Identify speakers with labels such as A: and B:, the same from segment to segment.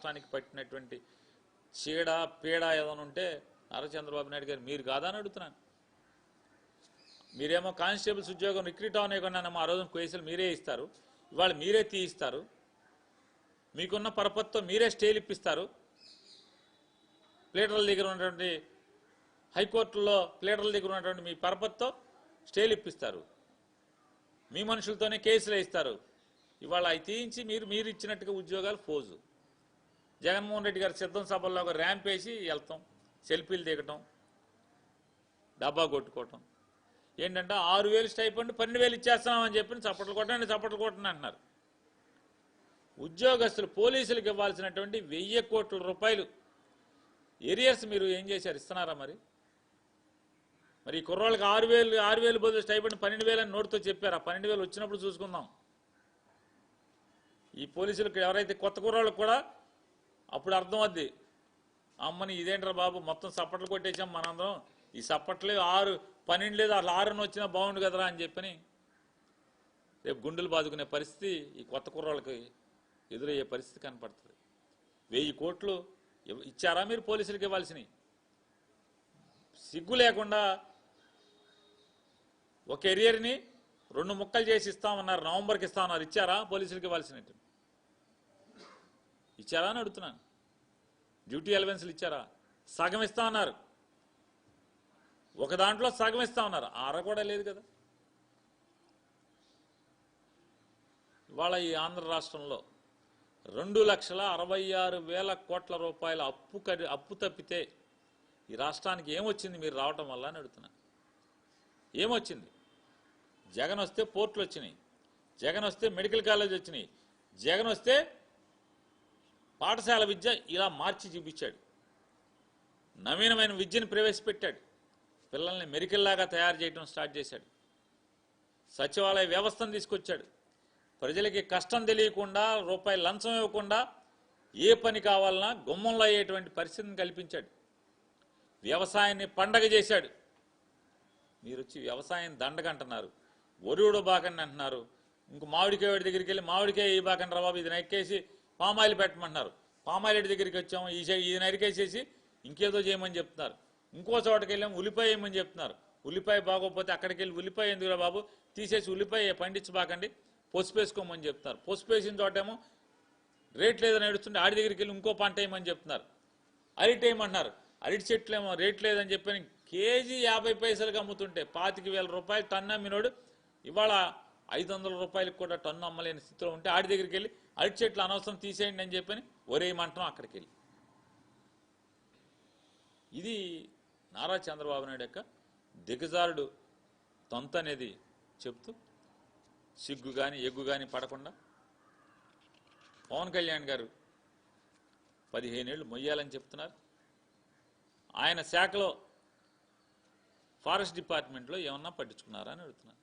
A: రాష్ట్రానికి పట్టినటువంటి చీడ పీడ ఏదైనా ఉంటే నారా చంద్రబాబు నాయుడు గారు మీరు కాదని అడుగుతున్నాను. మీరేమో కానిస్టేబుల్స్ ఉద్యోగం రిక్రూట్ అవనేకుండా ఆ రోజున కేసులు మీరే ఇస్తారు, ఇవాళ మీరే తీయిస్తారు, మీకున్న పరపతితో మీరే స్టేలు ఇప్పిస్తారు. ప్లేటర్ల దగ్గర ఉన్నటువంటి హైకోర్టులో ప్లేటర్ల దగ్గర ఉన్నటువంటి మీ పరపతితో స్టేలు ఇప్పిస్తారు, మీ మనుషులతోనే కేసులు వేయిస్తారు. ఇవాళ అవి తీయించి మీరు ఇచ్చినట్టుగా ఉద్యోగాలు ఫోజు. జగన్మోహన్ రెడ్డి గారు సిద్ధం సభల్లో ఒక ర్యాంప్ వేసి వెళ్తాం, సెల్ఫీలు దిగటం, డబ్బా కొట్టుకోవటం. ఏంటంటే 6,000 స్టైపెండ్ 12,000 ఇచ్చేస్తున్నామని చెప్పి చప్పట్లు కొట్టండి అంటున్నారు. ఉద్యోగస్తులు పోలీసులకు ఇవ్వాల్సినటువంటి 1,000 కోట్ల రూపాయలు ఏరియర్స్ మీరు ఏం చేశారు? ఇస్తున్నారా? మరి ఈ కుర్రోళ్ళకి 6,000 బదులు స్టైపెండ్ 12,000 అని నోటితో చెప్పారు. ఆ 12,000 వచ్చినప్పుడు చూసుకుందాం. ఈ పోలీసులకు ఎవరైతే కొత్త కుర్రోళ్ళకు కూడా అప్పుడు అర్థం అవుద్ది, అమ్మని ఇదేంట్రా బాబు మొత్తం సప్పట్లు కొట్టేసాం మనందరం, ఈ సప్పట్లు 12 లేదు అట్లా 6 వచ్చినా బాగుండు కదరా అని చెప్పని రేపు గుండెలు బాదుకునే పరిస్థితి ఈ కొత్త కుర్రోళ్ళకి ఎదురయ్యే పరిస్థితి కనపడుతుంది. 1,000 కోట్లు ఇచ్చారా మీరు పోలీసులకు ఇవ్వాల్సినవి? సిగ్గు లేకుండా ఒక ఎరియర్ని 2 ముక్కలు చేసి ఇస్తామన్నారు, నవంబర్కి ఇస్తామన్నారు. ఇచ్చారా పోలీసులకు ఇవ్వాల్సినట్టు? ఇచ్చారా అని అడుగుతున్నాను. డ్యూటీ అలవెన్స్లు ఇచ్చారా? సగం ఇస్తామన్నారు, ఒక దాంట్లో సగం ఇస్తామన్నారు, కూడా లేదు కదా. ఇవాళ ఈ ఆంధ్ర రాష్ట్రంలో 2,66,000 కోట్ల రూపాయల అప్పు తప్పితే ఈ రాష్ట్రానికి ఏమొచ్చింది మీరు రావటం వల్ల అని అడుగుతున్నా. ఏమొచ్చింది? జగన్ వస్తే పోర్టులు వచ్చినాయి, జగన్ వస్తే మెడికల్ కాలేజ్ వచ్చినాయి, జగన్ వస్తే పాఠశాల విద్య ఇలా మార్చి చూపించాడు, నవీనమైన విద్యను ప్రవేశపెట్టాడు, పిల్లల్ని మెరికల్లాగా తయారు చేయడం స్టార్ట్ చేశాడు, సచివాలయ వ్యవస్థను తీసుకొచ్చాడు, ప్రజలకి కష్టం తెలియకుండా రూపాయి లంచం ఇవ్వకుండా ఏ పని కావాలన్నా గుమ్మంలో అయ్యేటువంటి పరిస్థితిని కల్పించాడు, వ్యవసాయాన్ని పండగ చేశాడు. మీరు వచ్చి వ్యవసాయం దండగంటున్నారు, ఒరువుడు బాకండి అంటున్నారు. ఇంక మామిడికాయ దగ్గరికి వెళ్ళి మామిడికాయ ఈ బాకండి రా బాబు, ఇది నరికేసి పామాయిల్ పెట్టమంటున్నారు. పామాయిల్ దగ్గరికి వచ్చాము, ఇది నరికేసేసి ఇంకేదో చేయమని చెప్తున్నారు. ఇంకో చోటకి వెళ్ళాము ఉల్లిపాయ వేయమని చెప్తున్నారు. ఉల్లిపాయ బాగోకపోతే అక్కడికి వెళ్ళి ఉల్లిపాయ ఎందుకురా బాబు, తీసేసి ఉల్లిపాయ పండించబాకండి, పసుపు వేసుకోమని చెప్తున్నారు. పసుపు వేసిన చోటేమో రేట్ లేదని ఏడుస్తుంటే ఆడి దగ్గరికి వెళ్ళి ఇంకో పంట వేయమని చెప్తున్నారు. అరటి వేయమంటున్నారు, అరటి చెట్లేమో రేట్ లేదని చెప్పని కేజీ 50 పైసలకు అమ్ముతుంటే 25,000 రూపాయలు టన్ను అమ్మినోడు ఇవాళ 500 రూపాయలకు కూడా టన్ను అమ్మలేని స్థితిలో ఉంటే ఆడి దగ్గరికి వెళ్ళి అరటి చెట్లు అనవసరం తీసేయండి అని చెప్పని ఒరేయమంటాం అక్కడికి వెళ్ళి. ఇది నారా చంద్రబాబు నాయుడు యొక్క దిగజారుడు తొంత అనేది చెప్తూ సిగ్గు కానీ ఎగ్గు కానీ పడకుండా పవన్ కళ్యాణ్ గారు 15 ఏళ్ళు మొయ్యాలని చెప్తున్నారు. ఆయన శాఖలో ఫారెస్ట్ డిపార్ట్మెంట్లో ఏమన్నా పట్టించుకున్నారా అని అడుగుతున్నారు.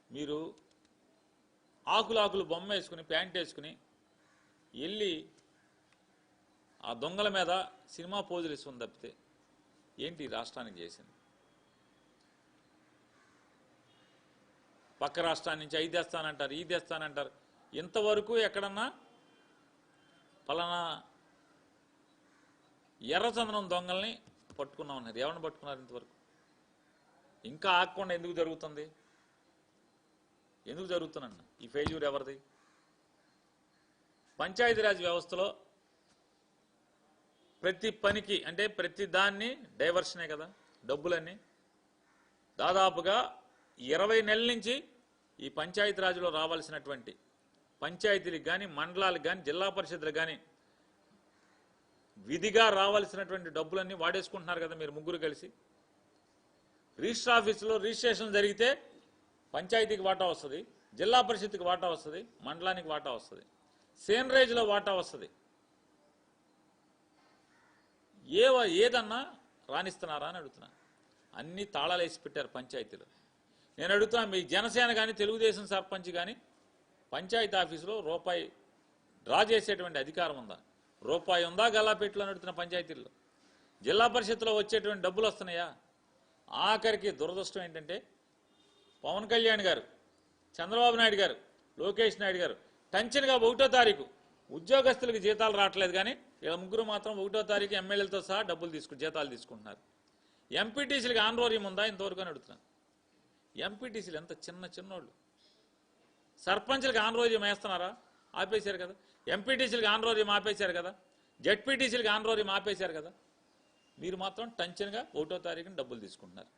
A: మీరు ఆకులు బొమ్మ వేసుకుని ప్యాంట్ వేసుకుని వెళ్ళి ఆ దొంగల మీద సినిమా పోజులు ఇసుకుని తప్పితే ఏంటి రాష్ట్రానికి చేసింది? పక్క రాష్ట్రాన్ని నుంచి అది తెస్తానంటారు, ఇది తెస్తానంటారు. ఇంతవరకు ఎక్కడన్నా పలానా ఎర్రచందనం దొంగల్ని పట్టుకున్నామన్నారు. ఎవరిని పట్టుకున్నారు ఇంతవరకు? ఇంకా ఆగకుండా ఎందుకు జరుగుతుంది? ఎందుకు జరుగుతుందన్న ఈ ఫెయిల్యూర్ ఎవరిది? పంచాయతీరాజ్ వ్యవస్థలో ప్రతి పనికి అంటే ప్రతి దాన్ని డైవర్షనే కదా డబ్బులన్నీ. దాదాపుగా 20 నెలల నుంచి ఈ పంచాయతీరాజ్లో రావాల్సినటువంటి పంచాయతీలకు కానీ మండలాలకు కానీ జిల్లా పరిషత్లకు కానీ విధిగా రావాల్సినటువంటి డబ్బులన్నీ వాడేసుకుంటున్నారు కదా మీరు ముగ్గురు కలిసి. రిజిస్టర్ ఆఫీసులో రిజిస్ట్రేషన్ జరిగితే పంచాయతీకి వాటా వస్తుంది, జిల్లా పరిషత్కి వాటా వస్తుంది, మండలానికి వాటా వస్తుంది, సేనరేజ్లో వాటా వస్తుంది. ఏదన్నా రాణిస్తున్నారా అని అడుగుతున్నా. అన్ని తాళాలు వేసి పెట్టారు పంచాయతీలో. నేను అడుగుతున్నా, మీ జనసేన కానీ తెలుగుదేశం సర్పంచ్ కానీ పంచాయతీ ఆఫీసులో రూపాయి డ్రా చేసేటువంటి అధికారం ఉందా? రూపాయి ఉందా గల్లాపెట్టులో అడుగుతున్న పంచాయతీల్లో? జిల్లా పరిషత్తులో వచ్చేటువంటి డబ్బులు వస్తున్నాయా? ఆఖరికి దురదృష్టం ఏంటంటే పవన్ కళ్యాణ్ గారు, చంద్రబాబు నాయుడు గారు, లోకేష్ నాయుడు గారు టెన్షన్గా 1వ తారీఖు ఉద్యోగస్తులకు జీతాలు రావట్లేదు, కానీ వీళ్ళ ముగ్గురు మాత్రం 1వ తారీఖు ఎమ్మెల్యేలతో సహా జీతాలు తీసుకుంటున్నారు. ఎంపీటీసీలకు ఆందోళన ఉందా ఇంతవరకు అని అడుగుతున్నాను. ఎంపీటీసీలు ఎంత చిన్నోళ్ళు. సర్పంచ్లకు ఆందోళన వేస్తున్నారా? ఆపేశారు కదా. ఎంపీటీసీలకు ఆందోళన ఆపేశారు కదా. జెడ్పీటీసీలకు ఆందోళన ఆపేశారు కదా. మీరు మాత్రం టెన్షన్గా 1వ తారీఖున డబ్బులు తీసుకుంటున్నారు.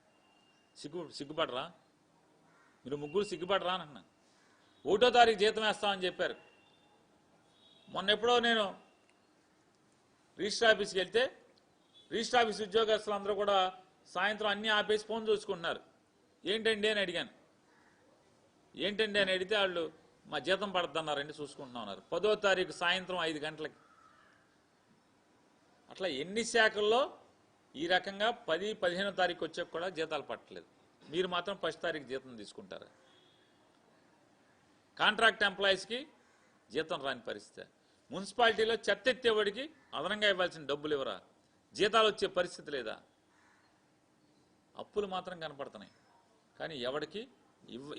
A: సిగ్గుపడరా? మీరు ముగ్గురు సిగ్గుపడరా అని అన్నా. 1వ తారీఖు జీతం వేస్తామని చెప్పారు. మొన్న ఎప్పుడో నేను రిజిస్టర్ ఆఫీస్కి వెళ్తే రిజిస్టర్ ఆఫీస్ ఉద్యోగస్తులందరూ కూడా సాయంత్రం అన్నీ ఆపేసి ఫోన్ చూసుకుంటున్నారు. ఏంటండి అని అడిగాను. ఏంటండి అని అడిగితే వాళ్ళు మా జీతం పడుతున్నారండి చూసుకుంటున్నా ఉన్నారు. 10వ తారీఖు సాయంత్రం 5 గంటలకి. అట్లా ఎన్ని శాఖల్లో ఈ రకంగా 10, 15వ తారీఖు వచ్చాక కూడా జీతాలు పట్టలేదు. మీరు మాత్రం 1వ తారీఖు జీతం తీసుకుంటారు. కాంట్రాక్ట్ ఎంప్లాయీస్కి జీతం రాని పరిస్థితి. మున్సిపాలిటీలో చెత్త ఎత్తేవాడికి అదనంగా ఇవ్వాల్సిన డబ్బులు ఇవ్వరా? జీతాలు వచ్చే పరిస్థితి లేదా? అప్పులు మాత్రం కనపడుతున్నాయి, కానీ ఎవరికి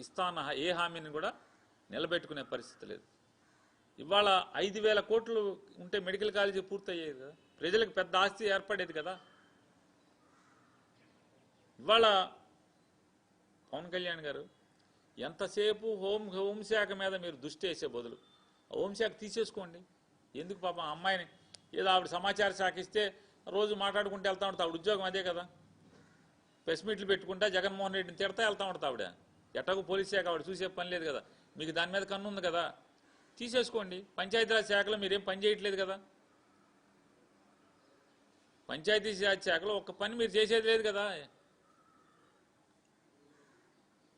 A: ఇస్తాన్న ఏ హామీని కూడా నిలబెట్టుకునే పరిస్థితి లేదు. ఇవాళ 5,000 కోట్లు ఉంటే మెడికల్ కాలేజీ పూర్తయ్యేది కదా. ప్రజలకు పెద్ద ఆస్తి ఏర్పడేది కదా. ఇవాళ పవన్ కళ్యాణ్ గారు ఎంతసేపు హోంశాఖ మీద మీరు దృష్టి వేసే బదులు హోంశాఖ తీసేసుకోండి. ఎందుకు పాపం అమ్మాయిని ఏదో ఆవిడ సమాచార శాఖ ఇస్తే రోజు మాట్లాడుకుంటూ వెళ్తా ఉంటుంది. ఆవిడ ఉద్యోగం అదే కదా. ప్రెస్ మీట్లు పెట్టుకుంటా జగన్మోహన్ రెడ్డిని తిడతా వెళ్తా ఉంటుంది ఆవిడ. ఎట్టకు పోలీస్ శాఖ ఆవిడ చూసే పని లేదు కదా. మీకు దాని మీద కన్ను ఉంది కదా. తీసేసుకోండి. పంచాయతీరాజ్ శాఖలో మీరేం పని చేయట్లేదు కదా. పంచాయతీరాజ్ శాఖలో ఒక్క పని మీరు చేసేది లేదు కదా.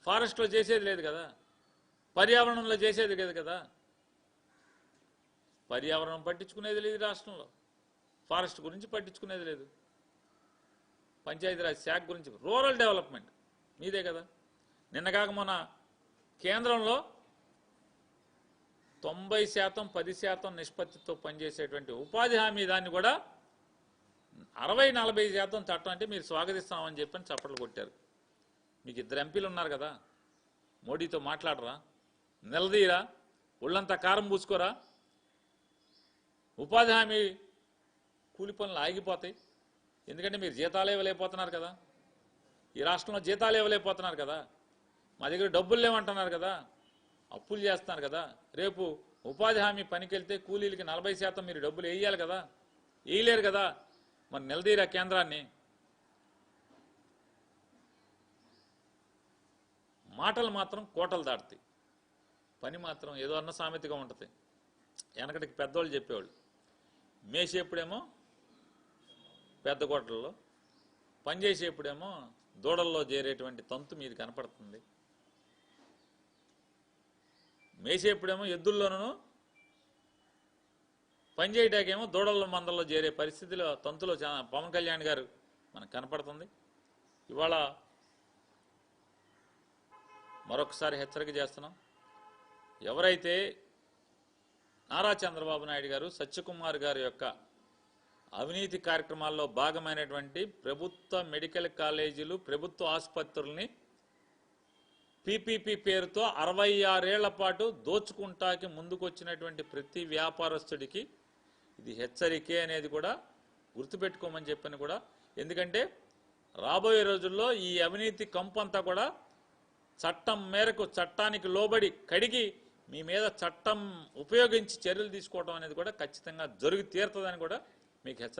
A: ఫారెస్ట్లో చేసేది లేదు కదా. పర్యావరణంలో చేసేది లేదు కదా. పర్యావరణం పట్టించుకునేది లేదు రాష్ట్రంలో. ఫారెస్ట్ గురించి పట్టించుకునేది లేదు. పంచాయతీరాజ్ శాఖ గురించి రూరల్ డెవలప్మెంట్ మీదే కదా. నిన్నగాక మొన్న కేంద్రంలో 90%, 10% నిష్పత్తితో పనిచేసేటువంటి ఉపాధి హామీ దాన్ని కూడా 60-40% చట్టం అంటే మీరు స్వాగతిస్తామని చెప్పని చప్పట్లు కొట్టారు. మీకు 2 ఎంపీలు ఉన్నారు కదా. మోడీతో మాట్లాడరా? నిలదీరా? ఒళ్ళంతా కారం పూసుకోరా? ఉపాధి హామీ కూలి పనులు ఆగిపోతాయి. ఎందుకంటే మీరు జీతాలు ఇవ్వలేకపోతున్నారు కదా. ఈ రాష్ట్రంలో జీతాలు ఇవ్వలేకపోతున్నారు కదా. మా దగ్గర డబ్బులు లేవంటున్నారు కదా. అప్పులు చేస్తున్నారు కదా. రేపు ఉపాధి హామీ పనికి వెళ్తే కూలీలకి 40% మీరు డబ్బులు వేయాలి కదా. వేయలేరు కదా. మరి నిలదీరా కేంద్రాన్ని. మాటలు మాత్రం కోటలు దాటుతాయి, పని మాత్రం ఏదో అన్న సామెతగా ఉంటుంది. వెనకటికి పెద్దవాళ్ళు చెప్పేవాళ్ళు, మేసేప్పుడేమో పెద్ద కోటల్లో, పనిచేసేప్పుడేమో దూడల్లో చేరేటువంటి తంతు మీది కనపడుతుంది. మేసేప్పుడేమో ఎద్దుల్లోనూ, పనిచేయటాకేమో దూడల మందల్లో చేరే పరిస్థితిలో తంతులో పవన్ కళ్యాణ్ గారు మనకు కనపడుతుంది. ఇవాళ మరొకసారి హెచ్చరిక చేస్తున్నాం. ఎవరైతే నారా చంద్రబాబు నాయుడు గారు, సత్యకుమార్ గారి యొక్క అవినీతి కార్యక్రమాల్లో భాగమైనటువంటి ప్రభుత్వ మెడికల్ కాలేజీలు, ప్రభుత్వ ఆసుపత్రుల్ని పీపీపీ పేరుతో 66 ఏళ్ల పాటు దోచుకుంటాకి ముందుకొచ్చినటువంటి ప్రతి వ్యాపారస్తుడికి ఇది హెచ్చరికే అనేది కూడా గుర్తుపెట్టుకోమని చెప్పని కూడా. ఎందుకంటే రాబోయే రోజుల్లో ఈ అవినీతి కంపంతా కూడా చట్టం మేరకు, చట్టానికి లోబడి కడిగి మీ మీద చట్టం ఉపయోగించి చర్యలు తీసుకోవడం అనేది కూడా ఖచ్చితంగా జరిగి తీరుతుందని కూడా మీకు హెచ్చరిక